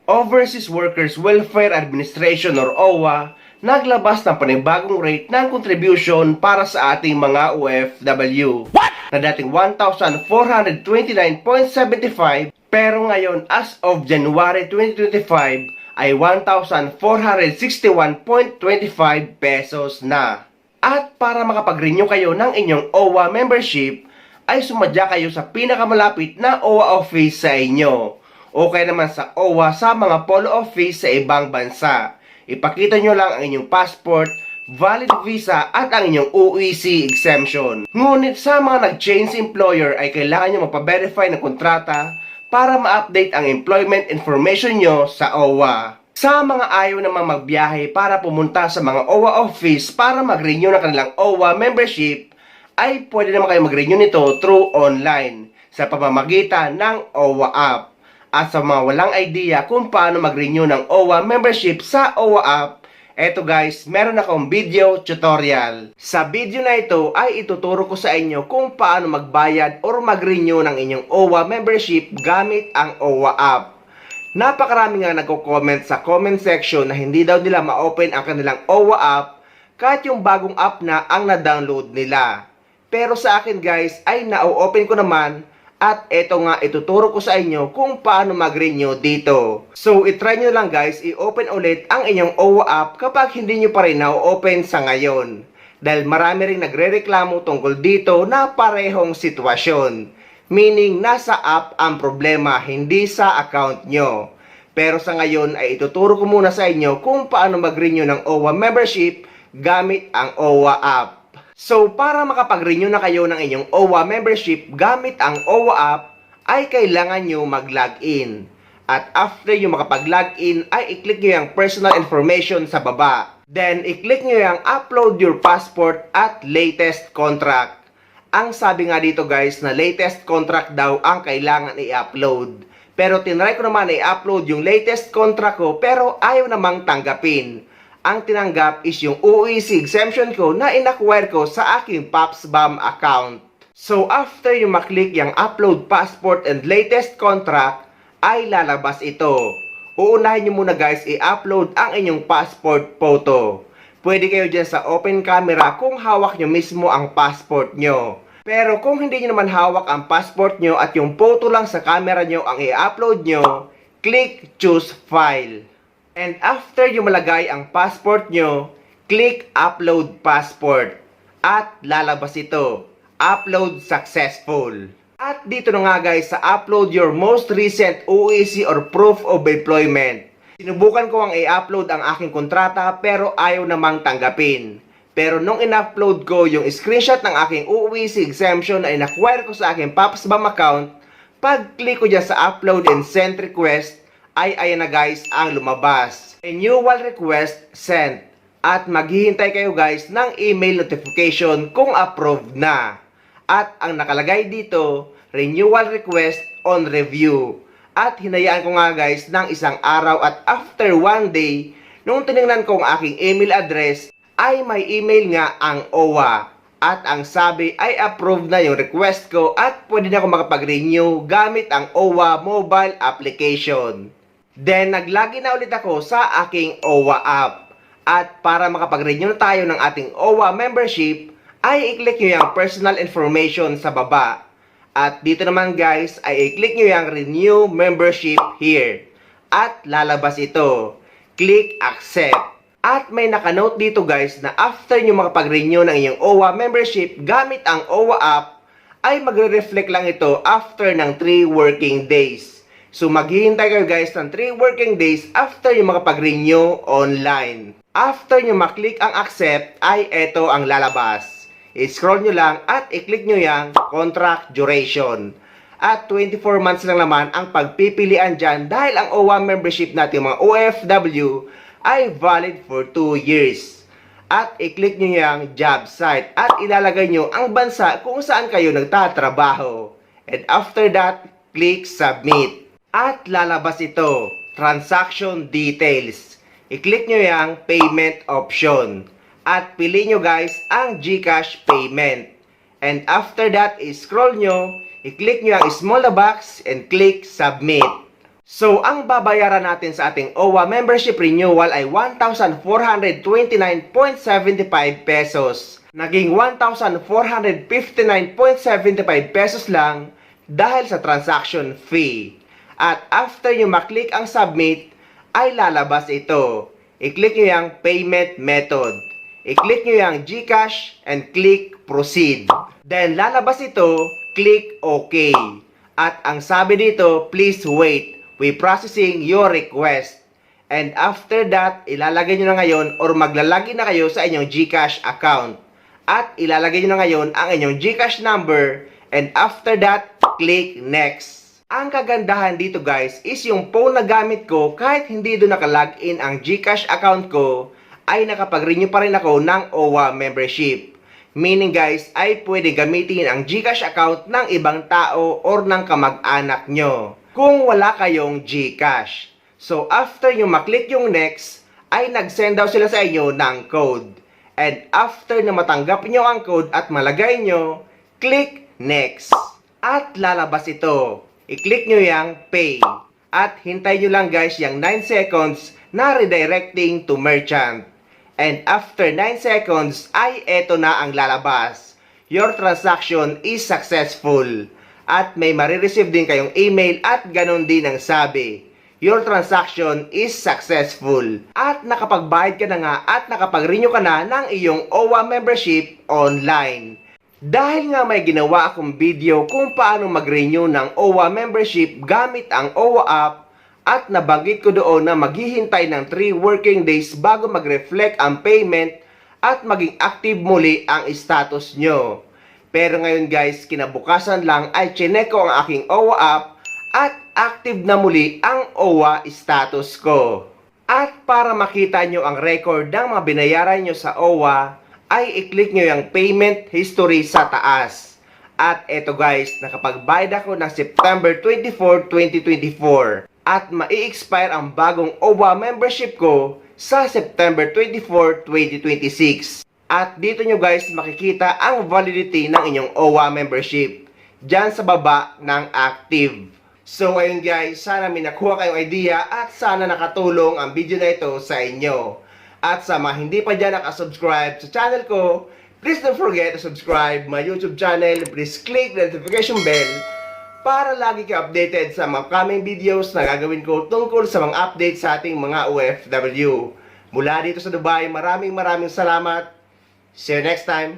Overseas Workers Welfare Administration or OWA naglabas ng panibagong rate ng contribution para sa ating mga OFW na dating 1,429.75 pero ngayon as of January 2025 ay 1,461.25 pesos na. At para makapag-renew kayo ng inyong OWA membership ay sumadya kayo sa pinakamalapit na OWA office sa inyo o kaya naman sa OWA sa mga polo office sa ibang bansa. Ipakita nyo lang ang inyong passport, valid visa at ang inyong OEC exemption. Ngunit sa mga nag-change employer ay kailangan nyo magpa-verify ng kontrata para ma-update ang employment information nyo sa OWA. Sa mga ayaw namang magbiyahe para pumunta sa mga OWA office para mag-renew ng kanilang OWA membership, ay pwede naman kayo mag-renew nito through online sa pamamagitan ng OWA app. At sa mga walang idea kung paano mag-renew ng OWA membership sa OWA app, eto guys, meron akong video tutorial. Sa video na ito ay ituturo ko sa inyo kung paano magbayad or mag-renew ng inyong OWA membership gamit ang OWA app. Napakarami nga nagko-comment sa comment section na hindi daw nila ma-open ang kanilang OWA app kahit yung bagong app na ang na-download nila. Pero sa akin guys ay na-open ko naman. At eto nga ituturo ko sa inyo kung paano mag-renew dito. So itry nyo lang guys, i-open ulit ang inyong OWA app kapag hindi nyo pa rin na-open sa ngayon. Dahil marami ring nagre-reklamo tungkol dito na parehong sitwasyon. Meaning nasa app ang problema, hindi sa account nyo. Pero sa ngayon ay ituturo ko muna sa inyo kung paano mag-renew ng OWA membership gamit ang OWA app. So, para makapag-renew na kayo ng inyong OWA membership gamit ang OWA app, ay kailangan nyo mag-login. At after nyo makapag-login, ay i-click nyo yung personal information sa baba. Then, i-click nyo yung upload your passport at latest contract. Ang sabi nga dito guys na latest contract daw ang kailangan i-upload. Pero tinry ko naman i-upload yung latest contract ko pero ayaw namang tanggapin. Ang tinanggap is yung OEC exemption ko na in-acquire ko sa aking PopsBam account. So after yung maklik yung upload passport and latest contract, ay lalabas ito. Uunahin nyo muna guys i-upload ang inyong passport photo. Pwede kayo dyan sa open camera kung hawak nyo mismo ang passport nyo. Pero kung hindi nyo naman hawak ang passport nyo at yung photo lang sa camera nyo ang i-upload nyo, click choose file. And after yung malagay ang passport nyo, click upload passport. At lalabas ito, upload successful. At dito na nga guys sa upload your most recent OEC or proof of employment. Sinubukan ko ang i-upload ang aking kontrata pero ayaw namang tanggapin. Pero nung in-upload ko yung screenshot ng aking OEC exemption na in-acquire ko sa aking PopsBam account, pag-click ko dyan sa upload and send request, ay ayan na guys ang lumabas. Renewal request sent. At maghihintay kayo guys ng email notification kung approved na. At ang nakalagay dito, renewal request on review. At hinayaan ko nga guys ng isang araw at after 1 day, nung tinignan ko ang aking email address, ay may email nga ang OWA. At ang sabi ay approved na yung request ko at pwede na ako makapag-renew gamit ang OWA mobile application. Then, nag-login na ulit ako sa aking OWA app. At para makapag-renew na tayo ng ating OWA membership, ay i-click nyo yung personal information sa baba. At dito naman guys, ay i-click nyo yung renew membership here. At lalabas ito. Click accept. At may nakanote dito guys na after nyo makapag-renew ng inyong OWA membership gamit ang OWA app, ay magre-reflect lang ito after ng 3 working days. So maghihintay kayo guys ng 3 working days after yung makapag-renew online. After nyo maklik ang accept ay eto ang lalabas. I-scroll nyo lang at i-click nyo yung contract duration. At 24 months lang naman ang pagpipilian dyan dahil ang OWA membership natin mga OFW ay valid for 2 years. At i-click nyo yung job site at ilalagay nyo ang bansa kung saan kayo nagtatrabaho. And after that, click submit. At lalabas ito, transaction details. I-click nyo yung payment option. At pili nyo guys ang GCash payment. And after that, scroll nyo, i-click nyo ang small box and click submit. So, ang babayaran natin sa ating OWA membership renewal ay 1,429.75 pesos. Naging 1,459.75 pesos lang dahil sa transaction fee. At after nyo maklik ang submit, ay lalabas ito. I-click nyo yung payment method. I-click nyo yung GCash and click proceed. Then lalabas ito, click OK. At ang sabi dito, please wait. We processing your request. And after that, ilalagay nyo na ngayon or maglalagin na kayo sa inyong GCash account. At ilalagay nyo na ngayon ang inyong GCash number. And after that, click next. Ang kagandahan dito guys is yung phone na gamit ko kahit hindi doon nakalagin ang GCash account ko ay nakapag-renew pa rin ako ng OWA membership. Meaning guys ay pwede gamitin ang GCash account ng ibang tao or ng kamag-anak nyo kung wala kayong GCash. So after nyo maklik yung next ay nag-send daw sila sa inyo ng code. And after na matanggap nyo ang code at malagay nyo, click next. At lalabas ito. I-click nyo yung pay. At hintay nyo lang guys yung 9 seconds na redirecting to merchant. And after 9 seconds ay eto na ang lalabas. Your transaction is successful. At may marireceive din kayong email at ganon din ang sabi. Your transaction is successful. At nakapagbayad ka na nga at nakapag-renew ka na ng iyong OWA membership online. Dahil nga may ginawa akong video kung paano mag-renew ng OWA membership gamit ang OWA app at nabanggit ko doon na maghihintay ng 3 working days bago mag-reflect ang payment at maging active muli ang status nyo. Pero ngayon guys, kinabukasan lang ay chinek ko ang aking OWA app at active na muli ang OWA status ko. At para makita nyo ang record ng mga binayaran nyo sa OWA, ay i-click nyo yung payment history sa taas. At eto guys, nakapagbayad ako ng September 24, 2024. At mai-expire ang bagong OWA membership ko sa September 24, 2026. At dito nyo guys makikita ang validity ng inyong OWA membership dyan sa baba ng active. So ayun guys, sana may nakuha kayong idea at sana nakatulong ang video na ito sa inyo. At sa mga hindi pa dyan nakasubscribe sa channel ko, please don't forget to subscribe my YouTube channel. Please click the notification bell para lagi kayo updated sa mga upcoming videos na gagawin ko tungkol sa mga updates sa ating mga OFW. Mula dito sa Dubai, maraming salamat. See you next time.